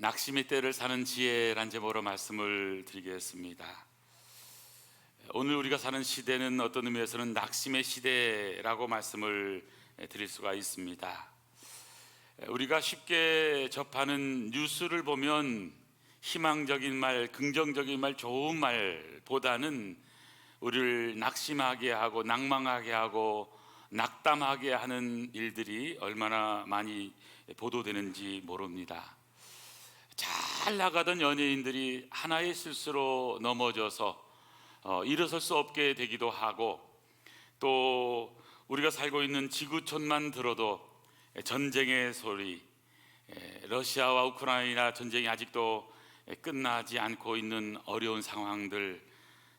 낙심의 때를 사는 지혜란 제목으로 말씀을 드리겠습니다. 오늘 우리가 사는 시대는 어떤 의미에서는 낙심의 시대라고 말씀을 드릴 수가 있습니다. 우리가 쉽게 접하는 뉴스를 보면 희망적인 말, 긍정적인 말, 좋은 말보다는 우리를 낙심하게 하고 낭망하게 하고 낙담하게 하는 일들이 얼마나 많이 보도되는지 모릅니다. 잘 나가던 연예인들이 하나의 실수로 넘어져서 일어설 수 없게 되기도 하고, 또 우리가 살고 있는 지구촌만 들어도 전쟁의 소리, 러시아와 우크라이나 전쟁이 아직도 끝나지 않고 있는 어려운 상황들,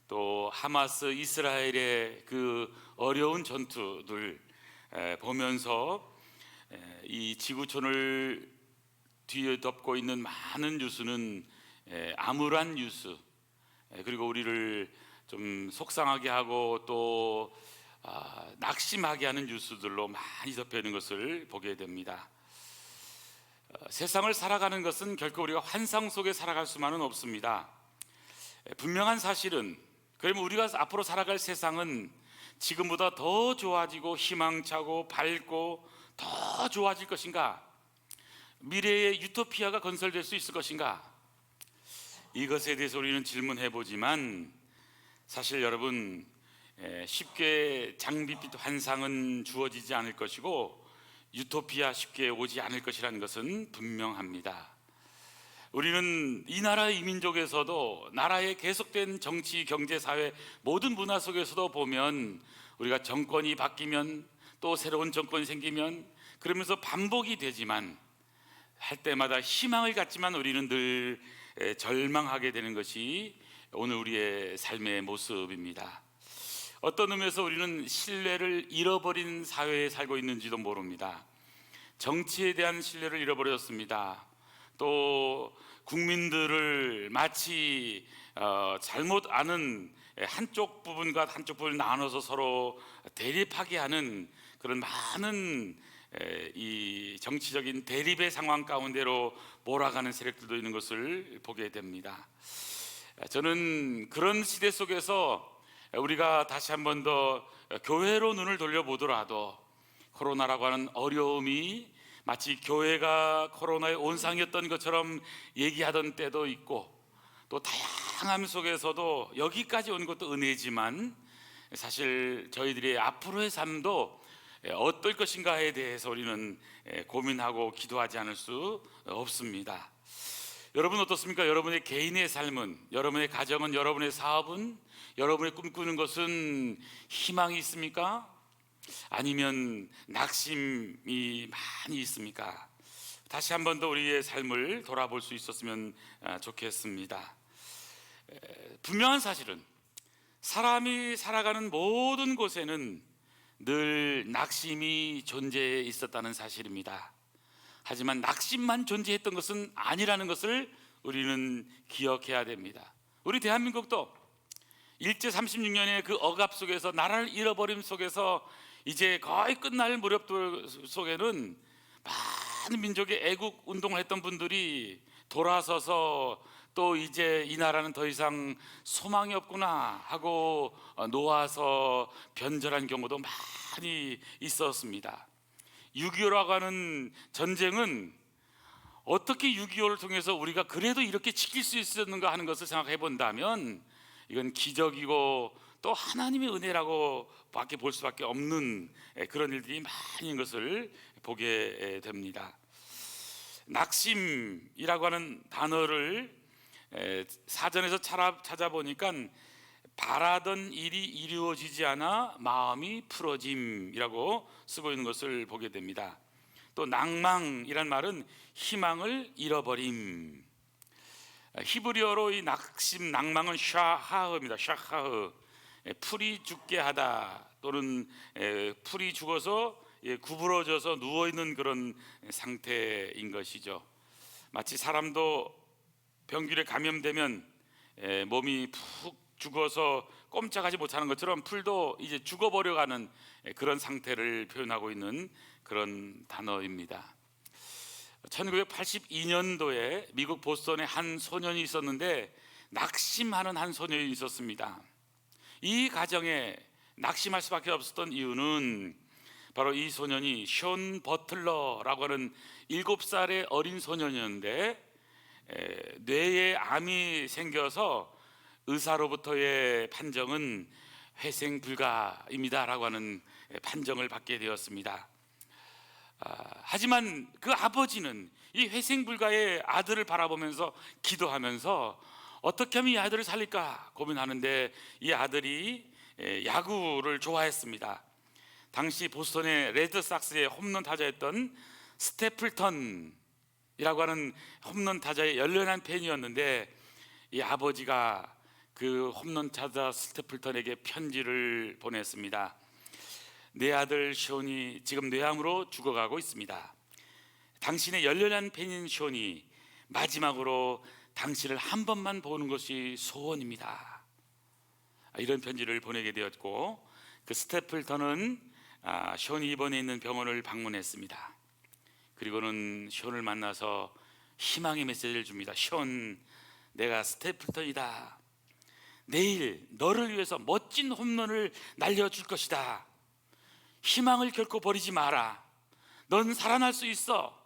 또 하마스 이스라엘의 그 어려운 전투들 보면서 이 지구촌을 뒤에 덮고 있는 많은 뉴스는 암울한 뉴스, 그리고 우리를 좀 속상하게 하고 또 낙심하게 하는 뉴스들로 많이 덮여 있는 것을 보게 됩니다. 세상을 살아가는 것은 결코 우리가 환상 속에 살아갈 수만은 없습니다. 분명한 사실은, 그러면 우리가 앞으로 살아갈 세상은 지금보다 더 좋아지고 희망차고 밝고 더 좋아질 것인가? 미래의 유토피아가 건설될 수 있을 것인가? 이것에 대해서 우리는 질문해 보지만, 사실 여러분, 쉽게 장밋빛 환상은 주어지지 않을 것이고 유토피아 쉽게 오지 않을 것이라는 것은 분명합니다. 우리는 이 나라 이 민족에서도 나라의 계속된 정치, 경제, 사회 모든 문화 속에서도 보면 우리가 정권이 바뀌면 또 새로운 정권이 생기면 그러면서 반복이 되지만, 할 때마다 희망을 갖지만 우리는 늘 절망하게 되는 것이 오늘 우리의 삶의 모습입니다. 어떤 의미에서 우리는 신뢰를 잃어버린 사회에 살고 있는지도 모릅니다. 정치에 대한 신뢰를 잃어버렸습니다. 또 국민들을 마치 잘못 아는 한쪽 부분과 한쪽 부분을 나눠서 서로 대립하게 하는 그런 많은 이 정치적인 대립의 상황 가운데로 몰아가는 세력들도 있는 것을 보게 됩니다. 저는 그런 시대 속에서 우리가 다시 한 번 더 교회로 눈을 돌려보더라도 코로나라고 하는 어려움이 마치 교회가 코로나의 온상이었던 것처럼 얘기하던 때도 있고, 또 다양함 속에서도 여기까지 온 것도 은혜지만 사실 저희들의 앞으로의 삶도 어떨 것인가에 대해서 우리는 고민하고 기도하지 않을 수 없습니다. 여러분 어떻습니까? 여러분의 개인의 삶은, 여러분의 가정은, 여러분의 사업은, 여러분의 꿈꾸는 것은 희망이 있습니까? 아니면 낙심이 많이 있습니까? 다시 한 번 더 우리의 삶을 돌아볼 수 있었으면 좋겠습니다. 분명한 사실은 사람이 살아가는 모든 곳에는 늘 낙심이 존재해 있었다는 사실입니다. 하지만 낙심만 존재했던 것은 아니라는 것을 우리는 기억해야 됩니다. 우리 대한민국도 일제 36년의 그 억압 속에서, 나라를 잃어버림 속에서 이제 거의 끝날 무렵 속에는 많은 민족의 애국 운동을 했던 분들이 돌아서서 또 이제 이 나라는 더 이상 소망이 없구나 하고 놓아서 변절한 경우도 많이 있었습니다. 6.25라고 하는 전쟁은 어떻게 6.25를 통해서 우리가 그래도 이렇게 지킬 수 있었는가 하는 것을 생각해 본다면 이건 기적이고 또 하나님의 은혜라고 밖에 볼 수밖에 없는 그런 일들이 많이 있는 것을 보게 됩니다. 낙심이라고 하는 단어를 사전에서 찾아보니까 바라던 일이 이루어지지 않아 마음이 풀어짐이라고 쓰고 있는 것을 보게 됩니다. 또 낭망이란 말은 희망을 잃어버림. 히브리어로 이 낙심, 낭망은 샤하흐입니다. 샤하흐, 풀이 죽게 하다, 또는 풀이 죽어서 구부러져서 누워있는 그런 상태인 것이죠. 마치 사람도 병균에 감염되면 몸이 푹 죽어서 꼼짝하지 못하는 것처럼 풀도 이제 죽어버려가는 그런 상태를 표현하고 있는 그런 단어입니다. 1982년도에 미국 보스턴에 한 소년이 있었는데 낙심하는 한 소년이 있었습니다. 이 가정에 낙심할 수밖에 없었던 이유는 바로 이 소년이 숀 버틀러라고 하는 7살의 어린 소년이었는데 뇌에 암이 생겨서 의사로부터의 판정은 회생 불가입니다라고 하는 판정을 받게 되었습니다. 하지만 그 아버지는 이 회생 불가의 아들을 바라보면서 기도하면서 어떻게 하면 이 아들을 살릴까 고민하는데, 이 아들이 야구를 좋아했습니다. 당시 보스턴의 레드삭스의 홈런 타자였던 스태플턴이라고 하는 홈런 타자의 열렬한 팬이었는데, 이 아버지가 그 홈런 타자 스태플턴에게 편지를 보냈습니다. 내 아들 숀이 지금 뇌암으로 죽어가고 있습니다. 당신의 열렬한 팬인 숀이 마지막으로 당신을 한 번만 보는 것이 소원입니다. 이런 편지를 보내게 되었고, 그 스태플턴은 숀이 입원해 있는 병원을 방문했습니다. 그리고는 숀을 만나서 희망의 메시지를 줍니다. 숀, 내가 스태플턴이다. 내일 너를 위해서 멋진 홈런을 날려줄 것이다. 희망을 결코 버리지 마라. 넌 살아날 수 있어.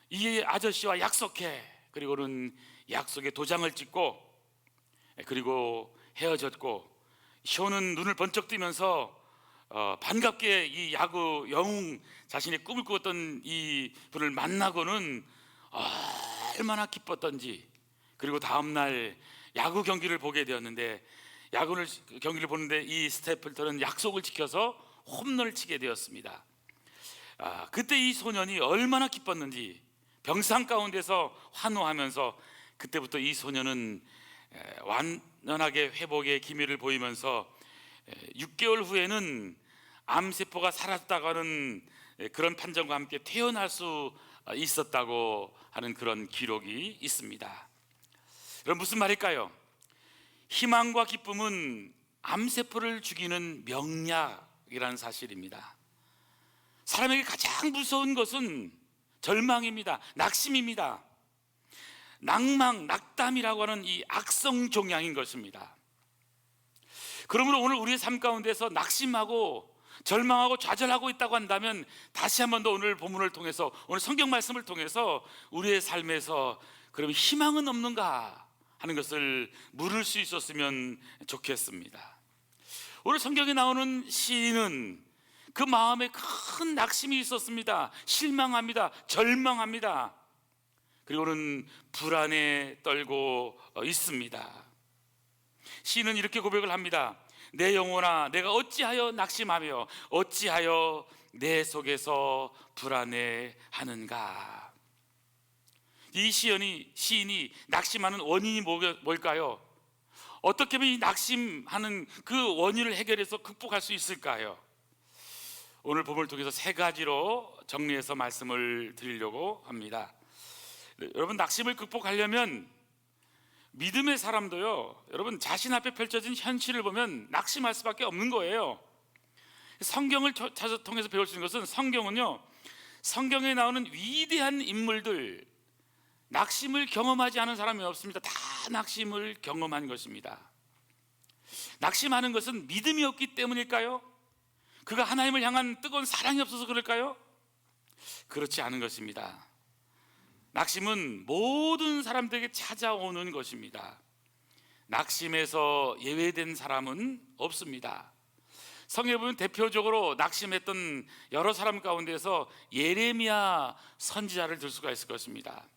이 아저씨와 약속해. 그리고는 약속에 도장을 찍고, 그리고 헤어졌고, 숀은 눈을 번쩍 뜨면서 반갑게 이 야구 영웅, 자신의 꿈을 꾸었던 이 분을 만나고는 얼마나 기뻤던지. 그리고 다음날 야구 경기를 보게 되었는데, 경기를 보는데 이 스태플턴은 약속을 지켜서 홈런을 치게 되었습니다. 그때 이 소년이 얼마나 기뻤는지, 병상 가운데서 환호하면서, 그때부터 이 소년은 완전하게 회복의 기미를 보이면서 6개월 후에는 암세포가 사라졌다고 하는 그런 판정과 함께 태어날 수 있었다고 하는 그런 기록이 있습니다. 여러분, 무슨 말일까요? 희망과 기쁨은 암세포를 죽이는 명약이라는 사실입니다. 사람에게 가장 무서운 것은 절망입니다. 낙심입니다. 낭망, 낙담이라고 하는 이 악성 종양인 것입니다. 그러므로 오늘 우리의 삶 가운데서 낙심하고 절망하고 좌절하고 있다고 한다면, 다시 한 번 더 오늘 본문을 통해서, 오늘 성경 말씀을 통해서 우리의 삶에서 그럼 희망은 없는가 하는 것을 물을 수 있었으면 좋겠습니다. 오늘 성경에 나오는 시인은 그 마음에 큰 낙심이 있었습니다. 실망합니다. 절망합니다. 그리고는 불안에 떨고 있습니다. 시인은 이렇게 고백을 합니다. 내 영혼아, 내가 어찌하여 낙심하며 어찌하여 내 속에서 불안해하는가. 이 시인이 낙심하는 원인이 뭘까요? 어떻게 하면 이 낙심하는 그 원인을 해결해서 극복할 수 있을까요? 오늘 본문을 통해서 3가지로 정리해서 말씀을 드리려고 합니다. 여러분, 낙심을 극복하려면 믿음의 사람도요, 여러분, 자신 앞에 펼쳐진 현실을 보면 낙심할 수밖에 없는 거예요. 성경을 통해서 배울 수 있는 것은, 성경은요, 성경에 나오는 위대한 인물들, 낙심을 경험하지 않은 사람이 없습니다. 다 낙심을 경험한 것입니다. 낙심하는 것은 믿음이 없기 때문일까요? 그가 하나님을 향한 뜨거운 사랑이 없어서 그럴까요? 그렇지 않은 것입니다. 낙심은 모든 사람들에게 찾아오는 것입니다. 낙심에서 예외된 사람은 없습니다. 성경에 보면 대표적으로 낙심했던 여러 사람 가운데서 예레미야 선지자를 들 수가 있을 것입니다.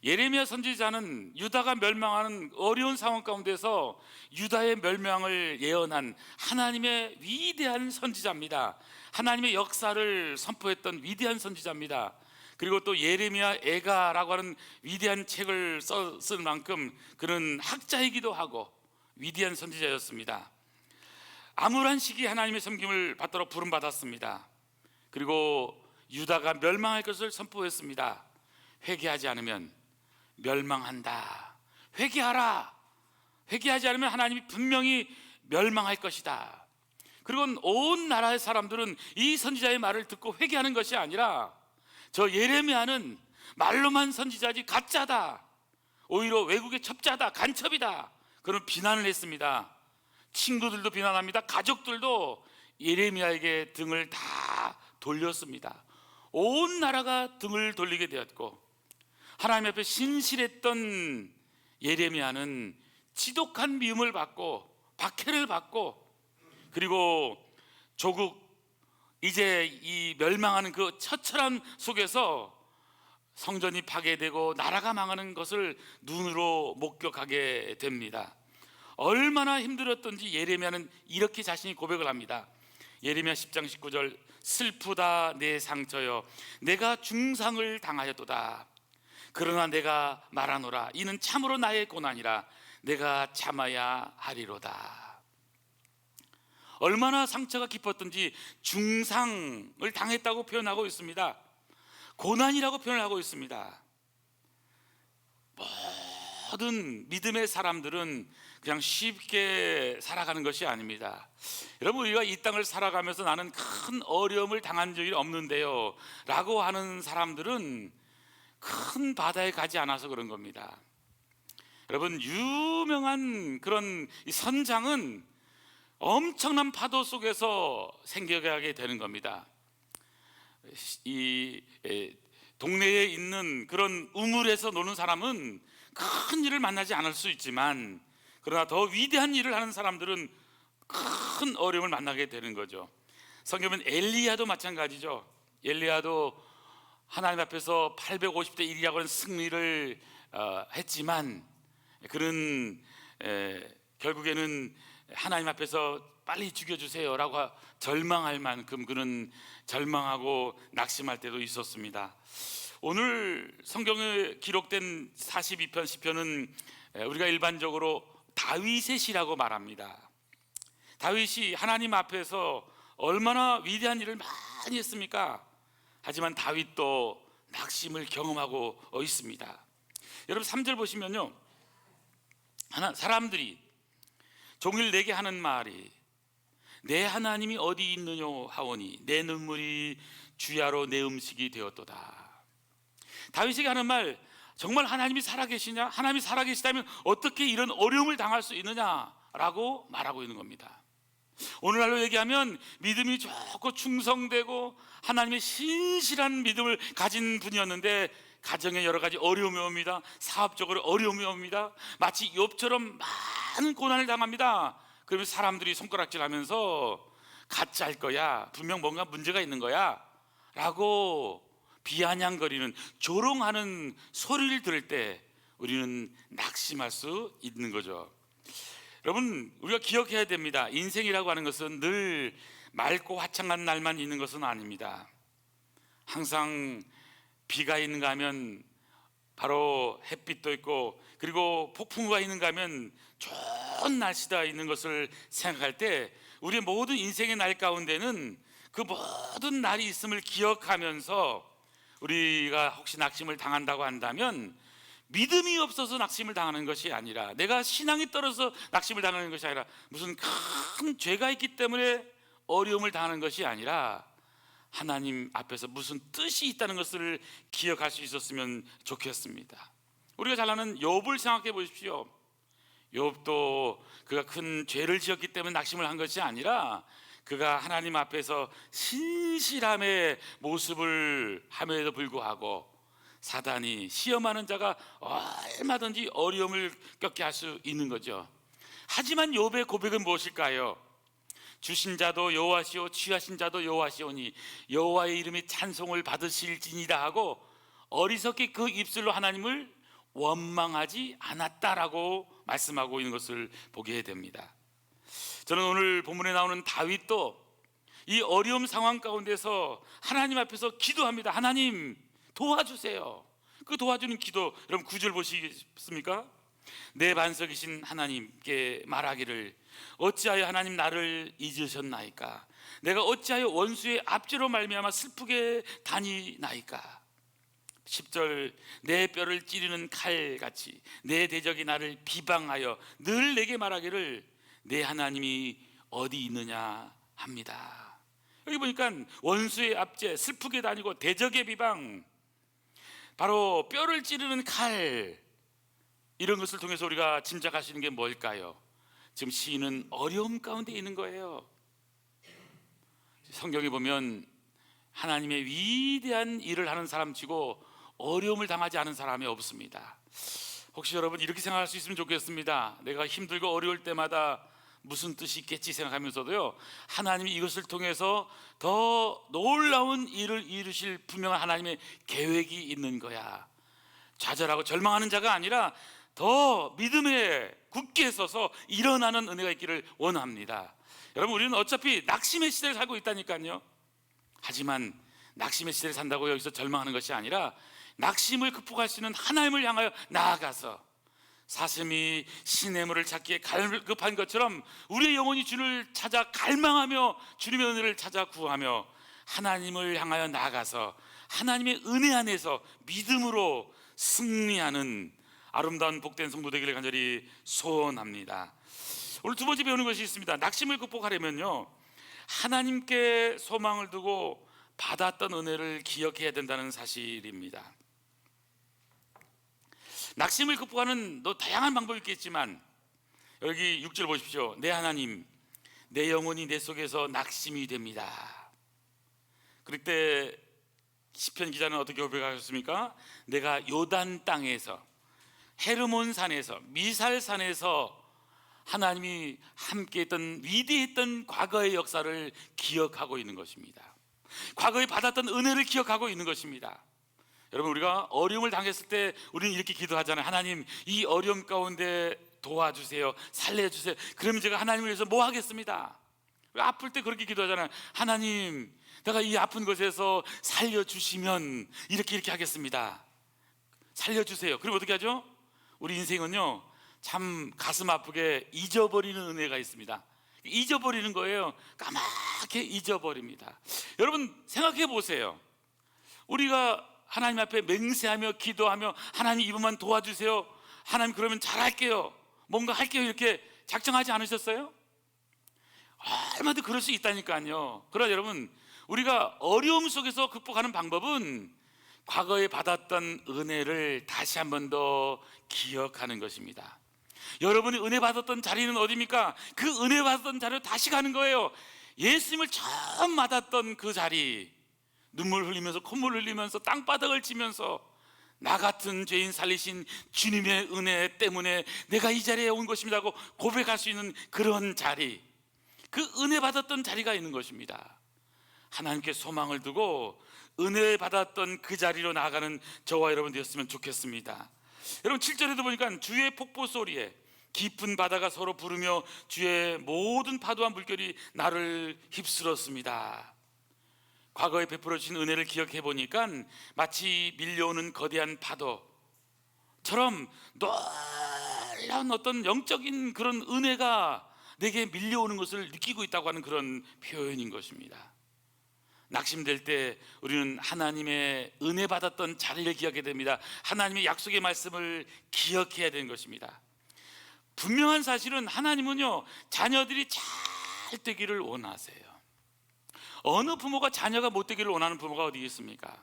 예레미야 선지자는 유다가 멸망하는 어려운 상황 가운데서 유다의 멸망을 예언한 하나님의 위대한 선지자입니다. 하나님의 역사를 선포했던 위대한 선지자입니다. 그리고 또 예레미야 애가라고 하는 위대한 책을 쓸 만큼 그는 학자이기도 하고 위대한 선지자였습니다. 암울한 시기에 하나님의 섬김을 받도록 부름받았습니다. 그리고 유다가 멸망할 것을 선포했습니다. 회개하지 않으면 멸망한다. 회개하라. 회개하지 않으면 하나님이 분명히 멸망할 것이다. 그리고 온 나라의 사람들은 이 선지자의 말을 듣고 회개하는 것이 아니라, 저 예레미야는 말로만 선지자지 가짜다, 오히려 외국의 첩자다, 간첩이다, 그런 비난을 했습니다. 친구들도 비난합니다. 가족들도 예레미야에게 등을 다 돌렸습니다. 온 나라가 등을 돌리게 되었고, 하나님 앞에 신실했던 예레미야는 지독한 미움을 받고 박해를 받고, 그리고 조국 이제 이 멸망하는 그 처참한 속에서 성전이 파괴되고 나라가 망하는 것을 눈으로 목격하게 됩니다. 얼마나 힘들었던지 예레미야는 이렇게 자신이 고백을 합니다. 예레미야 10장 19절, 슬프다 내 상처여, 내가 중상을 당하였도다. 그러나 내가 말하노라, 이는 참으로 나의 고난이라, 내가 참아야 하리로다. 얼마나 상처가 깊었던지 중상을 당했다고 표현하고 있습니다. 고난이라고 표현하고 있습니다. 모든 믿음의 사람들은 그냥 쉽게 살아가는 것이 아닙니다. 여러분, 우리가 이 땅을 살아가면서 나는 큰 어려움을 당한 적이 없는데요 라고 하는 사람들은 큰 바다에 가지 않아서 그런 겁니다. 여러분, 유명한 그런 선장은 엄청난 파도 속에서 생겨가게 되는 겁니다. 이 동네에 있는 그런 우물에서 노는 사람은 큰 일을 만나지 않을 수 있지만, 그러나 더 위대한 일을 하는 사람들은 큰 어려움을 만나게 되는 거죠. 성경은 엘리야도 마찬가지죠. 엘리야도 하나님 앞에서 850대 1이라고 하는 승리를 했지만, 그는 결국에는 하나님 앞에서 빨리 죽여주세요 라고 절망할 만큼 그는 절망하고 낙심할 때도 있었습니다. 오늘 성경에 기록된 42편 시편은 우리가 일반적으로 다윗의 시라고 말합니다. 다윗이 하나님 앞에서 얼마나 위대한 일을 많이 했습니까? 하지만 다윗도 낙심을 경험하고 있습니다. 여러분 3절 보시면요, 사람들이 종일 내게 하는 말이 내 하나님이 어디 있느냐 하오니 내 눈물이 주야로 내 음식이 되었도다. 다윗에게 하는 말, 정말 하나님이 살아계시냐? 하나님이 살아계시다면 어떻게 이런 어려움을 당할 수 있느냐라고 말하고 있는 겁니다. 오늘날로 얘기하면 믿음이 좋고 충성되고 하나님의 신실한 믿음을 가진 분이었는데 가정에 여러 가지 어려움이 옵니다. 사업적으로 어려움이 옵니다. 마치 욥처럼 많은 고난을 당합니다. 그러면 사람들이 손가락질하면서 가짜일 거야, 분명 뭔가 문제가 있는 거야 라고 비아냥거리는, 조롱하는 소리를 들을 때 우리는 낙심할 수 있는 거죠. 여러분, 우리가 기억해야 됩니다. 인생이라고 하는 것은 늘 맑고 화창한 날만 있는 것은 아닙니다. 항상 비가 있는가 하면 바로 햇빛도 있고, 그리고 폭풍우가 있는가 하면 좋은 날씨가 있는 것을 생각할 때 우리의 모든 인생의 날 가운데는 그 모든 날이 있음을 기억하면서 우리가 혹시 낙심을 당한다고 한다면 믿음이 없어서 낙심을 당하는 것이 아니라, 내가 신앙이 떨어져서 낙심을 당하는 것이 아니라, 무슨 큰 죄가 있기 때문에 어려움을 당하는 것이 아니라 하나님 앞에서 무슨 뜻이 있다는 것을 기억할 수 있었으면 좋겠습니다. 우리가 잘 아는 욥을 생각해 보십시오. 욥도 그가 큰 죄를 지었기 때문에 낙심을 한 것이 아니라 그가 하나님 앞에서 신실함의 모습을 함에도 불구하고 사단이 시험하는 자가 얼마든지 어려움을 겪게 할 수 있는 거죠. 하지만 욥의 고백은 무엇일까요? 주신 자도 여호와시오 취하신 자도 여호와시오니 여호와의 이름이 찬송을 받으실지니라 하고 어리석게 그 입술로 하나님을 원망하지 않았다라고 말씀하고 있는 것을 보게 됩니다. 저는 오늘 본문에 나오는 다윗도 이 어려움 상황 가운데서 하나님 앞에서 기도합니다. 하나님 도와주세요. 그 도와주는 기도, 여러분 9절 보시겠습니까? 내 반석이신 하나님께 말하기를 어찌하여 하나님 나를 잊으셨나이까? 내가 어찌하여 원수의 압제로 말미암아 슬프게 다니나이까? 10절, 내 뼈를 찌르는 칼같이 내 대적이 나를 비방하여 늘 내게 말하기를 내 하나님이 어디 있느냐 합니다. 여기 보니까 원수의 압제, 슬프게 다니고 대적의 비방, 바로 뼈를 찌르는 칼, 이런 것을 통해서 우리가 짐작할 수 있는 게 뭘까요? 지금 시인은 어려움 가운데 있는 거예요. 성경에 보면 하나님의 위대한 일을 하는 사람치고 어려움을 당하지 않은 사람이 없습니다. 혹시 여러분 이렇게 생각할 수 있으면 좋겠습니다. 내가 힘들고 어려울 때마다 무슨 뜻이 있겠지 생각하면서도요, 하나님이 이것을 통해서 더 놀라운 일을 이루실 분명한 하나님의 계획이 있는 거야. 좌절하고 절망하는 자가 아니라 더 믿음에 굳게 서서 일어나는 은혜가 있기를 원합니다. 여러분, 우리는 어차피 낙심의 시대를 살고 있다니까요. 하지만 낙심의 시대를 산다고 여기서 절망하는 것이 아니라 낙심을 극복할 수 있는 하나님을 향하여 나아가서 사슴이 시냇물을 찾기에 갈급한 것처럼 우리의 영혼이 주를 찾아 갈망하며 주님의 은혜를 찾아 구하며 하나님을 향하여 나아가서 하나님의 은혜 안에서 믿음으로 승리하는 아름다운 복된 성도 되기를 간절히 소원합니다. 오늘 두 번째 배우는 것이 있습니다. 낙심을 극복하려면요, 하나님께 소망을 두고 받았던 은혜를 기억해야 된다는 사실입니다. 낙심을 극복하는 다양한 방법이 있겠지만 여기 6절 보십시오. 내 하나님, 내 영혼이 내 속에서 낙심이 됩니다. 그럴 때 시편 기자는 어떻게 고백하셨습니까? 내가 요단 땅에서, 헤르몬 산에서, 미살 산에서 하나님이 함께했던 위대했던 과거의 역사를 기억하고 있는 것입니다. 과거에 받았던 은혜를 기억하고 있는 것입니다. 여러분, 우리가 어려움을 당했을 때 우리는 이렇게 기도하잖아요. 하나님, 이 어려움 가운데 도와주세요, 살려주세요. 그러면 제가 하나님을 위해서 뭐 하겠습니다. 아플 때 그렇게 기도하잖아요. 하나님, 내가 이 아픈 곳에서 살려주시면 이렇게 하겠습니다. 살려주세요. 그럼 어떻게 하죠? 우리 인생은요, 참 가슴 아프게 잊어버리는 은혜가 있습니다. 잊어버리는 거예요. 까맣게 잊어버립니다. 여러분, 생각해 보세요. 우리가 하나님 앞에 맹세하며 기도하며 하나님 이번만 도와주세요, 하나님 그러면 잘할게요, 뭔가 할게요, 이렇게 작정하지 않으셨어요? 얼마든지 그럴 수 있다니까요. 그러나 여러분, 우리가 어려움 속에서 극복하는 방법은 과거에 받았던 은혜를 다시 한 번 더 기억하는 것입니다. 여러분이 은혜 받았던 자리는 어디입니까? 그 은혜 받았던 자리로 다시 가는 거예요. 예수님을 처음 받았던 그 자리, 눈물 흘리면서 콧물 흘리면서 땅바닥을 치면서 나 같은 죄인 살리신 주님의 은혜 때문에 내가 이 자리에 온 것입니다 하고 고백할 수 있는 그런 자리, 그 은혜 받았던 자리가 있는 것입니다. 하나님께 소망을 두고 은혜 받았던 그 자리로 나아가는 저와 여러분 되었으면 좋겠습니다. 여러분, 7절에도 보니까 주의 폭포 소리에 깊은 바다가 서로 부르며 주의 모든 파도와 물결이 나를 휩쓸었습니다. 과거에 베풀어 주신 은혜를 기억해 보니까 마치 밀려오는 거대한 파도처럼 놀라운 어떤 영적인 그런 은혜가 내게 밀려오는 것을 느끼고 있다고 하는 그런 표현인 것입니다. 낙심될 때 우리는 하나님의 은혜 받았던 자리를 기억해야 됩니다. 하나님의 약속의 말씀을 기억해야 되는 것입니다. 분명한 사실은 하나님은요, 자녀들이 잘 되기를 원하세요. 어느 부모가 자녀가 못 되기를 원하는 부모가 어디 있습니까?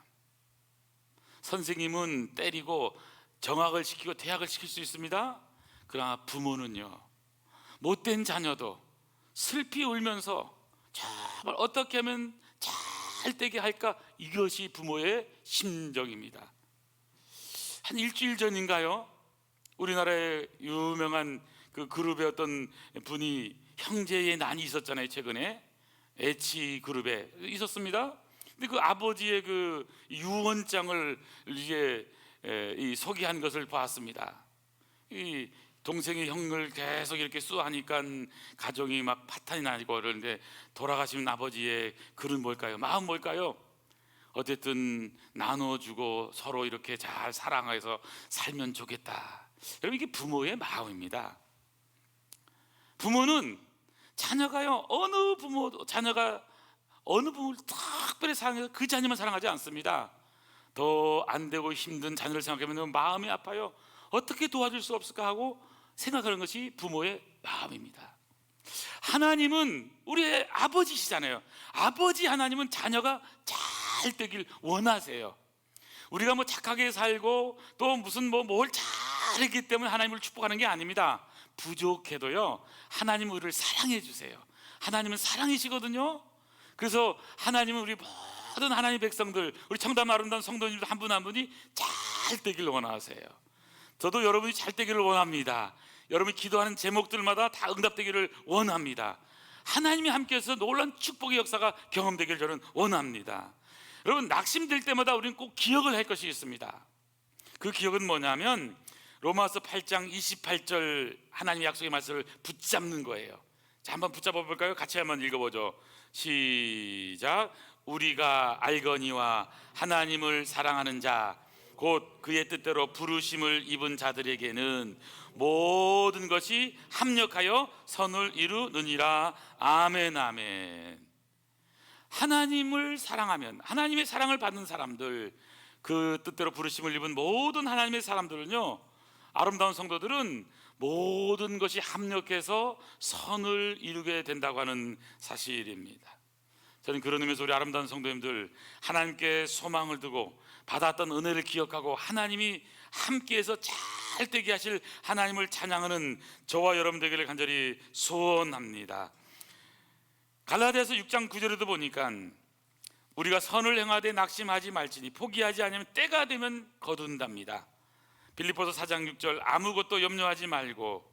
선생님은 때리고 정학을 시키고 퇴학을 시킬 수 있습니다. 그러나 부모는요, 못된 자녀도 슬피 울면서 정말 어떻게 하면 잘 되게 할까, 이것이 부모의 심정입니다. 한 일주일 전인가요? 우리나라의 유명한 그 그룹의 어떤 분이 형제의 난이 있었잖아요. 최근에 H 그룹에 있었습니다. 근데 그 아버지의 그 유언장을 이제 소개한 것을 봤습니다. 이 동생이 형을 계속 이렇게 수하니까 가정이 막 파탄이 나고 그러는데, 돌아가신 아버지의 글은 뭘까요? 마음 뭘까요? 어쨌든 나눠주고 서로 이렇게 잘 사랑해서 살면 좋겠다. 여러분, 이게 부모의 마음입니다. 부모는 자녀가요, 자녀가 어느 부모를 특별히 사랑해서 그 자녀만 사랑하지 않습니다. 더 안 되고 힘든 자녀를 생각하면 마음이 아파요. 어떻게 도와줄 수 없을까 하고 생각하는 것이 부모의 마음입니다. 하나님은 우리의 아버지시잖아요. 아버지 하나님은 자녀가 잘 되길 원하세요. 우리가 뭐 착하게 살고 또 무슨 뭘 잘했기 때문에 하나님을 축복하는 게 아닙니다. 부족해도요, 하나님은 우리를 사랑해 주세요. 하나님은 사랑이시거든요. 그래서 하나님은 우리 모든 하나님의 백성들, 우리 청담 아름다운 성도님들 한 분 한 분이 잘 되기를 원하세요. 저도 여러분이 잘 되기를 원합니다. 여러분이 기도하는 제목들마다 다 응답되기를 원합니다. 하나님이 함께해서 놀라운 축복의 역사가 경험되기를 저는 원합니다. 여러분, 낙심될 때마다 우리는 꼭 기억을 할 것이 있습니다. 그 기억은 뭐냐면 로마서 8장 28절 하나님의 약속의 말씀을 붙잡는 거예요. 자, 한번 붙잡아 볼까요? 같이 한번 읽어보죠. 시작. 우리가 알거니와 하나님을 사랑하는 자 곧 그의 뜻대로 부르심을 입은 자들에게는 모든 것이 합력하여 선을 이루느니라. 아멘, 아멘. 하나님을 사랑하면, 하나님의 사랑을 받는 사람들, 그 뜻대로 부르심을 입은 모든 하나님의 사람들은요, 아름다운 성도들은 모든 것이 합력해서 선을 이루게 된다고 하는 사실입니다. 저는 그런 의미에서 우리 아름다운 성도님들, 하나님께 소망을 두고 받았던 은혜를 기억하고 하나님이 함께해서 잘 되게 하실 하나님을 찬양하는 저와 여러분 되기를 간절히 소원합니다. 갈라디아서 6장 9절에도 보니까 우리가 선을 행하되 낙심하지 말지니 포기하지 않으면 때가 되면 거둔답니다. 빌립보서 4장 6절 아무것도 염려하지 말고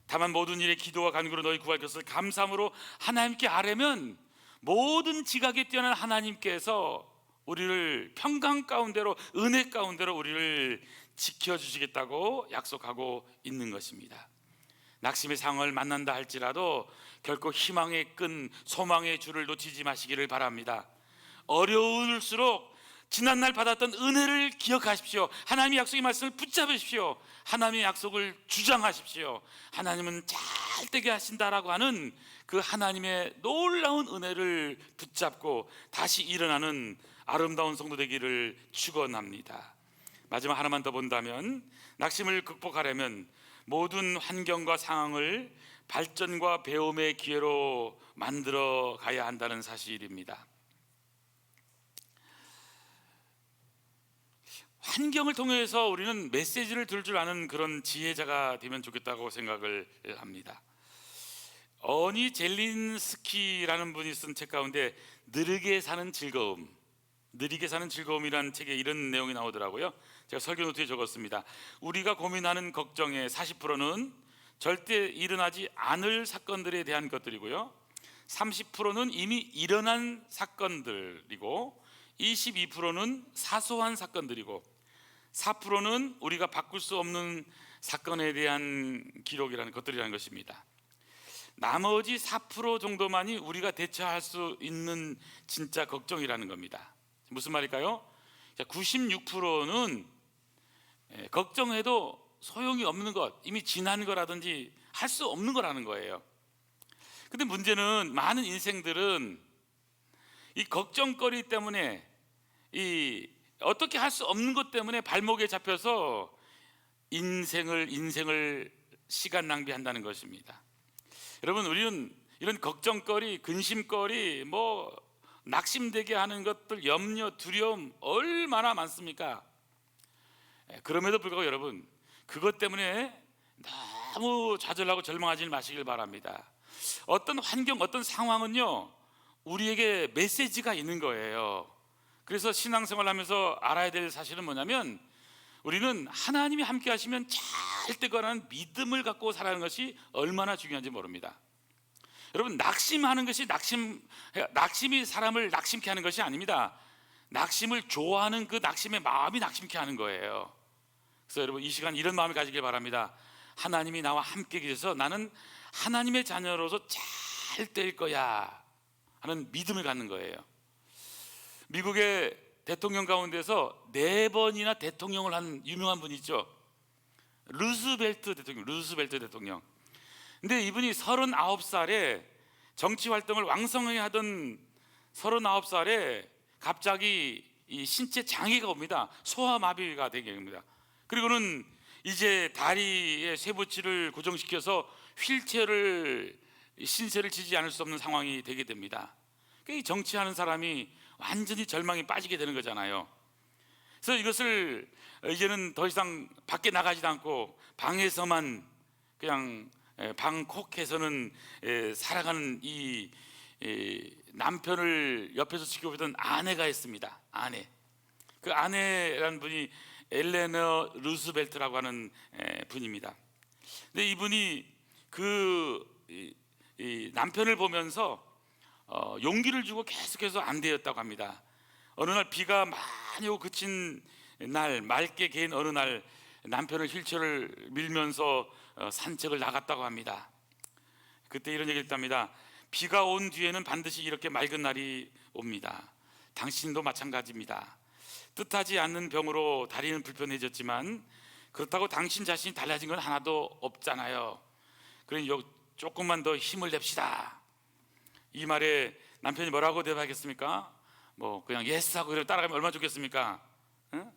다만 모든 일에 기도와 간구로 너희 구할 것을 감사함으로 하나님께 아뢰면 모든 지각에 뛰어난 하나님께서 우리를 평강 가운데로, 은혜 가운데로 우리를 지켜주시겠다고 약속하고 있는 것입니다. 낙심의 상황을 만난다 할지라도 결코 희망의 끈, 소망의 줄을 놓치지 마시기를 바랍니다. 어려울수록 지난날 받았던 은혜를 기억하십시오. 하나님의 약속의 말씀을 붙잡으십시오. 하나님의 약속을 주장하십시오. 하나님은 잘 되게 하신다라고 하는 그 하나님의 놀라운 은혜를 붙잡고 다시 일어나는 아름다운 성도 되기를 축원합니다. 마지막 하나만 더 본다면, 낙심을 극복하려면 모든 환경과 상황을 발전과 배움의 기회로 만들어 가야 한다는 사실입니다. 환경을 통해서 우리는 메시지를 들을 줄 아는 그런 지혜자가 되면 좋겠다고 생각을 합니다. 어니 젤린스키라는 분이 쓴 책 가운데 느리게 사는 즐거움, 느리게 사는 즐거움이라는 책에 이런 내용이 나오더라고요. 제가 설교 노트에 적었습니다. 우리가 고민하는 걱정의 40%는 절대 일어나지 않을 사건들에 대한 것들이고요, 30%는 이미 일어난 사건들이고, 22%는 사소한 사건들이고, 4%는 우리가 바꿀 수 없는 사건에 대한 기록이라는 것들이라는 것입니다. 나머지 4% 정도만이 우리가 대처할 수 있는 진짜 걱정이라는 겁니다. 무슨 말일까요? 96%는 걱정해도 소용이 없는 것, 이미 지난 거라든지 할 수 없는 거라는 거예요. 근데 문제는 많은 인생들은 이 걱정거리 때문에, 이 어떻게 할 수 없는 것 때문에 발목에 잡혀서 인생을 시간 낭비한다는 것입니다. 여러분, 우리는 이런 걱정거리, 근심거리, 낙심되게 하는 것들, 염려, 두려움 얼마나 많습니까? 그럼에도 불구하고 여러분, 그것 때문에 너무 좌절하고 절망하지 마시길 바랍니다. 어떤 환경, 어떤 상황은요, 우리에게 메시지가 있는 거예요. 그래서 신앙생활을 하면서 알아야 될 사실은 뭐냐면, 우리는 하나님이 함께 하시면 잘 될 거라는 믿음을 갖고 살아가는 것이 얼마나 중요한지 모릅니다. 여러분, 낙심하는 것이 낙심이 사람을 낙심케 하는 것이 아닙니다. 낙심을 좋아하는 그 낙심의 마음이 낙심케 하는 거예요. 그래서 여러분, 이 시간 이런 마음을 가지길 바랍니다. 하나님이 나와 함께 계셔서 나는 하나님의 자녀로서 잘 될 거야 하는 믿음을 갖는 거예요. 미국의 대통령 가운데서 4번이나 대통령을 한 유명한 분이 있죠. 루스벨트 대통령. 근데 이분이 39살에 정치 활동을 왕성하게 하던 39살에 갑자기 이 신체 장애가 옵니다. 소아마비가 되게 됩니다. 그리고는 이제 다리에 쇠붙이를 고정시켜서 휠체어를, 신세를 지지 않을 수 없는 상황이 되게 됩니다. 이 정치하는 사람이 완전히 절망에 빠지게 되는 거잖아요. 그래서 이것을 이제는 더 이상 밖에 나가지도 않고 방에서만 그냥 방콕해서는 살아가는 이 남편을 옆에서 지켜보던 아내가 있습니다. 아내. 그 아내라는 분이 엘레너 루스벨트라고 하는 분입니다. 근데 이분이 이 남편을 보면서 용기를 주고 계속해서 안 되었다고 합니다. 어느 날 비가 많이 오고 그친 날, 맑게 개인 어느 날 남편을 휠체어를 밀면서 산책을 나갔다고 합니다. 그때 이런 얘기를 했답니다. 비가 온 뒤에는 반드시 이렇게 맑은 날이 옵니다. 당신도 마찬가지입니다. 뜻하지 않는 병으로 다리는 불편해졌지만 그렇다고 당신 자신이 달라진 건 하나도 없잖아요. 그러니 조금만 더 힘을 냅시다. 이 말에 남편이 뭐라고 대답하겠습니까? 뭐 그냥 예스하고 그냥 따라가면 얼마나 좋겠습니까? 응?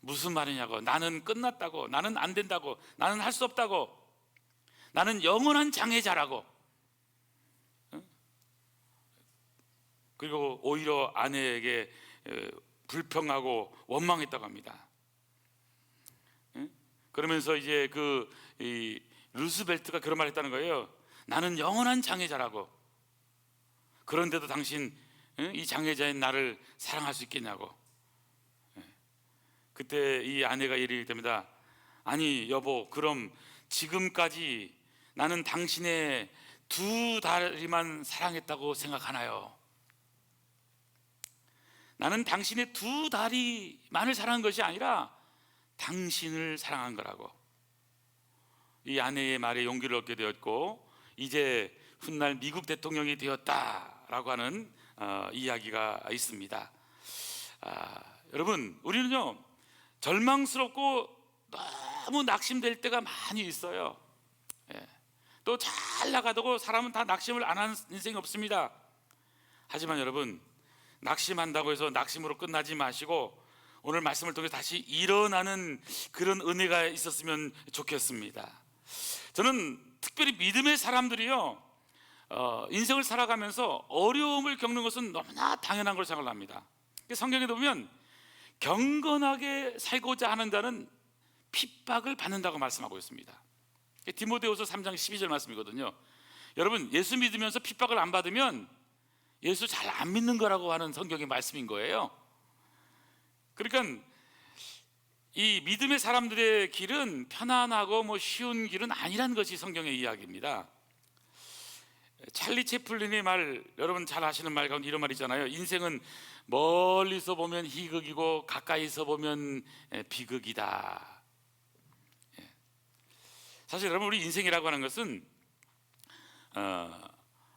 무슨 말이냐고. 나는 끝났다고. 나는 안 된다고. 나는 할 수 없다고. 나는 영원한 장애자라고. 응? 그리고 오히려 아내에게 불평하고 원망했다고 합니다. 응? 그러면서 이제 이 루스벨트가 그런 말을 했다는 거예요. 나는 영원한 장애자라고. 그런데도 당신 이 장애자인 나를 사랑할 수 있겠냐고. 그때 이 아내가 이르기 때문에 아니 여보, 그럼 지금까지 나는 당신의 두 다리만 사랑했다고 생각하나요? 나는 당신의 두 다리만을 사랑한 것이 아니라 당신을 사랑한 거라고. 이 아내의 말에 용기를 얻게 되었고 이제 훗날 미국 대통령이 되었다라고 하는 이야기가 있습니다. 여러분, 우리는요 절망스럽고 너무 낙심될 때가 많이 있어요. 또 잘 나가도 사람은 다 낙심을 안 하는 인생이 없습니다. 하지만 여러분, 낙심한다고 해서 낙심으로 끝나지 마시고 오늘 말씀을 통해 다시 일어나는 그런 은혜가 있었으면 좋겠습니다. 저는 특별히 믿음의 사람들이요 인생을 살아가면서 어려움을 겪는 것은 너무나 당연한 걸 생각을 합니다. 성경에 보면 경건하게 살고자 하는 자는 핍박을 받는다고 말씀하고 있습니다. 디모데후서 3장 12절 말씀이거든요. 여러분, 예수 믿으면서 핍박을 안 받으면 예수 잘 안 믿는 거라고 하는 성경의 말씀인 거예요. 그러니까 이 믿음의 사람들의 길은 편안하고 쉬운 길은 아니라는 것이 성경의 이야기입니다. 찰리 채플린의 말, 여러분 잘 아시는 말 가운데 이런 말 있잖아요. 인생은 멀리서 보면 희극이고 가까이서 보면 비극이다. 사실 여러분, 우리 인생이라고 하는 것은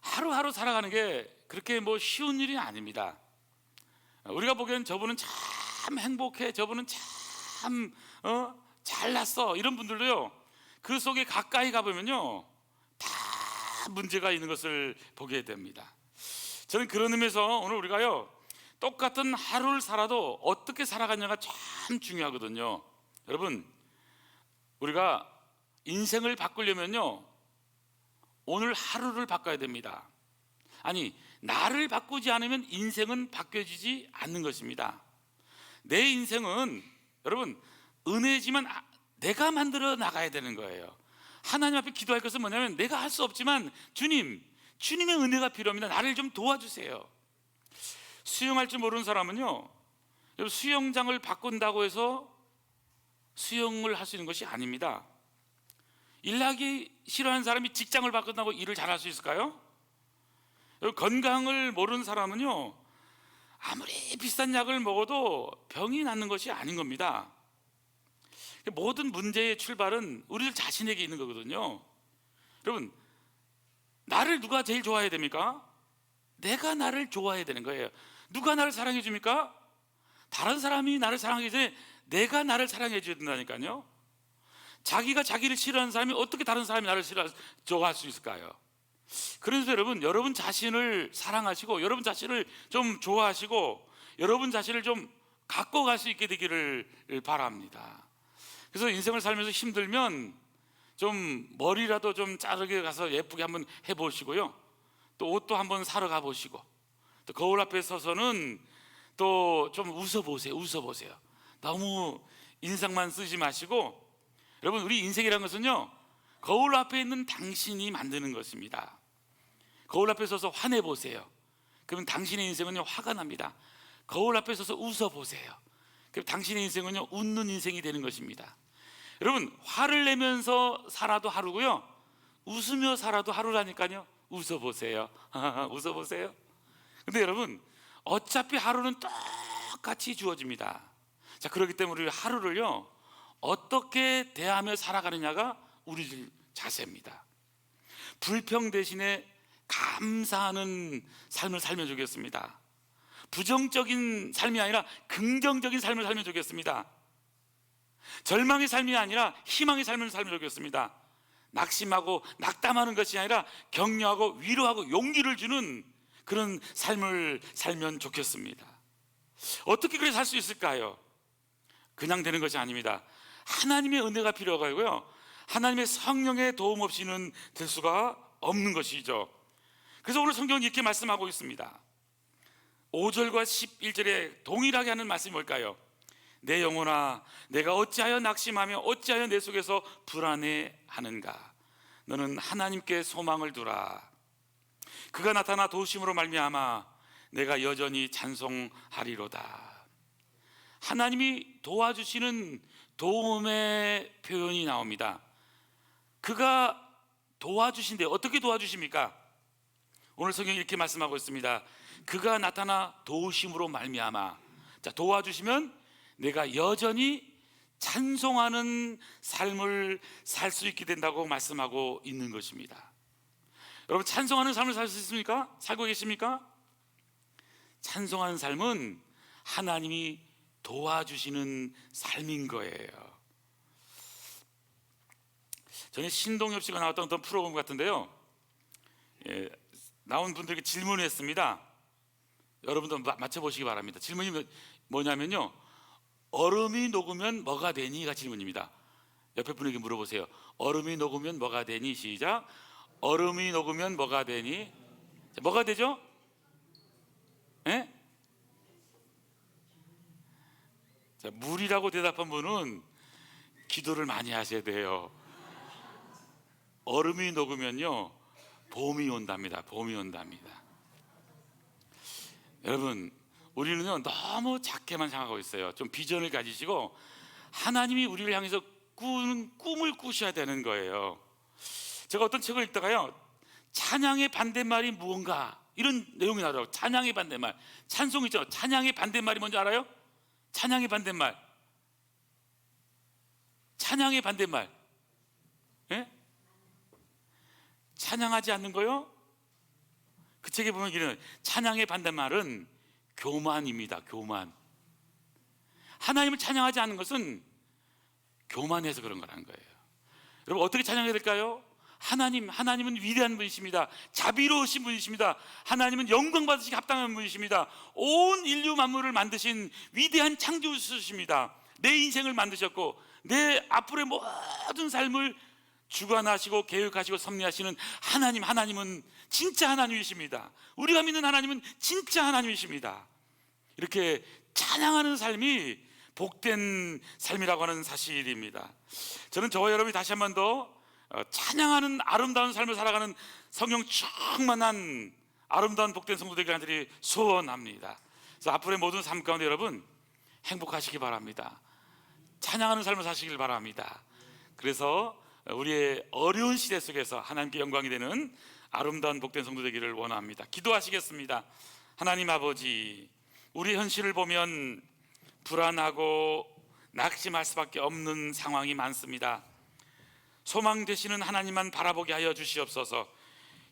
하루하루 살아가는 게 그렇게 쉬운 일이 아닙니다. 우리가 보기엔 저분은 참 행복해, 저분은 참 잘났어, 이런 분들도요 그 속에 가까이 가보면요 다 문제가 있는 것을 보게 됩니다. 저는 그런 의미에서 오늘 우리가요 똑같은 하루를 살아도 어떻게 살아가냐가 참 중요하거든요. 여러분, 우리가 인생을 바꾸려면요 오늘 하루를 바꿔야 됩니다. 아니, 나를 바꾸지 않으면 인생은 바뀌어지지 않는 것입니다. 내 인생은 여러분 은혜지만 내가 만들어 나가야 되는 거예요. 하나님 앞에 기도할 것은 뭐냐면 내가 할 수 없지만 주님의 은혜가 필요합니다. 나를 좀 도와주세요. 수영할 줄 모르는 사람은요 수영장을 바꾼다고 해서 수영을 할 수 있는 것이 아닙니다. 일하기 싫어하는 사람이 직장을 바꾼다고 일을 잘할 수 있을까요? 건강을 모르는 사람은요 아무리 비싼 약을 먹어도 병이 낫는 것이 아닌 겁니다. 모든 문제의 출발은 우리들 자신에게 있는 거거든요. 여러분, 나를 누가 제일 좋아해야 됩니까? 내가 나를 좋아해야 되는 거예요. 누가 나를 사랑해 줍니까? 다른 사람이 나를 사랑하기 전에 내가 나를 사랑해 줘야 된다니까요. 자기가 자기를 싫어하는 사람이 어떻게 다른 사람이 나를 좋아할 수 있을까요? 그래서 여러분 자신을 사랑하시고 여러분 자신을 좀 좋아하시고 여러분 자신을 좀 갖고 갈 수 있게 되기를 바랍니다. 그래서 인생을 살면서 힘들면 좀 머리라도 좀 자르게 가서 예쁘게 한번 해보시고요, 또 옷도 한번 사러 가보시고, 또 거울 앞에 서서는 또 좀 웃어보세요. 웃어보세요. 너무 인상만 쓰지 마시고, 여러분, 우리 인생이라는 것은요, 거울 앞에 있는 당신이 만드는 것입니다. 거울 앞에 서서 화내보세요. 그러면 당신의 인생은요, 화가 납니다. 거울 앞에 서서 웃어보세요. 그럼 당신의 인생은요, 웃는 인생이 되는 것입니다. 여러분, 화를 내면서 살아도 하루고요, 웃으며 살아도 하루라니까요. 웃어보세요. 웃어보세요. 근데 여러분, 어차피 하루는 똑같이 주어집니다. 자, 그렇기 때문에 우리 하루를요, 어떻게 대하며 살아가느냐가 우리 자세입니다. 불평 대신에 감사하는 삶을 살면 좋겠습니다. 부정적인 삶이 아니라 긍정적인 삶을 살면 좋겠습니다. 절망의 삶이 아니라 희망의 삶을 살면 좋겠습니다. 낙심하고 낙담하는 것이 아니라 격려하고 위로하고 용기를 주는 그런 삶을 살면 좋겠습니다. 어떻게 그렇게 살 수 있을까요? 그냥 되는 것이 아닙니다. 하나님의 은혜가 필요하고요, 하나님의 성령의 도움 없이는 될 수가 없는 것이죠. 그래서 오늘 성경은 이렇게 말씀하고 있습니다. 5절과 11절에 동일하게 하는 말씀이 뭘까요? 내 영혼아, 내가 어찌하여 낙심하며 어찌하여 내 속에서 불안해하는가? 너는 하나님께 소망을 두라. 그가 나타나 도우심으로 말미암아 내가 여전히 찬송하리로다. 하나님이 도와주시는 도움의 표현이 나옵니다. 그가 도와주신데 어떻게 도와주십니까? 오늘 성경이 이렇게 말씀하고 있습니다. 그가 나타나 도우심으로 말미암아. 자, 도와주시면 내가 여전히 찬송하는 삶을 살 수 있게 된다고 말씀하고 있는 것입니다. 여러분, 찬송하는 삶을 살 수 있습니까? 살고 계십니까? 찬송하는 삶은 하나님이 도와주시는 삶인 거예요. 전에 신동엽 씨가 나왔던 어떤 프로그램 같은데요, 나온 분들에게 질문을 했습니다. 여러분도 맞춰보시기 바랍니다. 질문이 뭐냐면요, 얼음이 녹으면 뭐가 되니?가 질문입니다. 옆에 분에게 물어보세요. 얼음이 녹으면 뭐가 되니? 시작. 얼음이 녹으면 뭐가 되니? 자, 뭐가 되죠? 예? 자, 물이라고 대답한 분은 기도를 많이 하셔야 돼요. 얼음이 녹으면요, 봄이 온답니다. 봄이 온답니다. 여러분, 우리는요, 너무 작게만 생각하고 있어요. 좀 비전을 가지시고 하나님이 우리를 향해서 꾸는 꿈을 꾸셔야 되는 거예요. 제가 어떤 책을 읽다가요, 찬양의 반대말이 무언가 이런 내용이 나오더라고요. 찬양의 반대말, 찬송 있죠. 찬양의 반대말이 뭔지 알아요? 찬양의 반대말, 찬양의 반대말, 예? 찬양하지 않는 거요? 그 책에 보면 이런, 찬양의 반대말은 교만입니다. 교만. 하나님을 찬양하지 않는 것은 교만해서 그런 거라는 거예요. 여러분, 어떻게 찬양해야 될까요? 하나님은 위대한 분이십니다. 자비로우신 분이십니다. 하나님은 영광 받으시기 합당한 분이십니다. 온 인류 만물을 만드신 위대한 창조주십니다. 내 인생을 만드셨고 내 앞으로의 모든 삶을 주관하시고 계획하시고 섭리하시는 하나님은 진짜 하나님이십니다. 우리가 믿는 하나님은 진짜 하나님이십니다. 이렇게 찬양하는 삶이 복된 삶이라고 하는 사실입니다. 저는 저와 여러분이 다시 한 번 더 찬양하는 아름다운 삶을 살아가는 성령 충만한 아름다운 복된 성도 되길 간절히 소원합니다. 그래서 앞으로의 모든 삶 가운데 여러분 행복하시기 바랍니다. 찬양하는 삶을 사시길 바랍니다. 그래서 우리의 어려운 시대 속에서 하나님께 영광이 되는 아름다운 복된 성도 되기를 원합니다. 기도하시겠습니다. 하나님 아버지, 우리 현실을 보면 불안하고 낙심할 수밖에 없는 상황이 많습니다. 소망 되시는 하나님만 바라보게 하여 주시옵소서.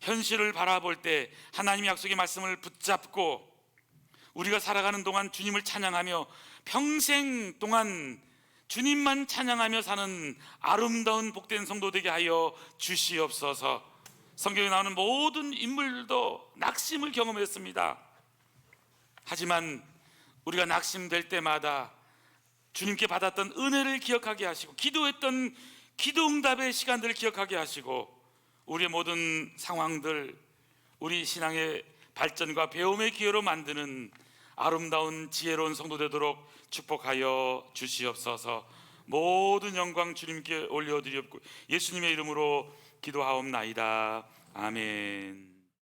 현실을 바라볼 때 하나님의 약속의 말씀을 붙잡고 우리가 살아가는 동안 주님을 찬양하며 평생 동안 주님만 찬양하며 사는 아름다운 복된 성도 되게 하여 주시옵소서. 성경에 나오는 모든 인물들도 낙심을 경험했습니다. 하지만 우리가 낙심될 때마다 주님께 받았던 은혜를 기억하게 하시고 기도했던 기도 응답의 시간들을 기억하게 하시고 우리의 모든 상황들, 우리 신앙의 발전과 배움의 기회로 만드는 아름다운 지혜로운 성도 되도록 축복하여 주시옵소서. 모든 영광 주님께 올려드리옵고 예수님의 이름으로 기도하옵나이다. 아멘.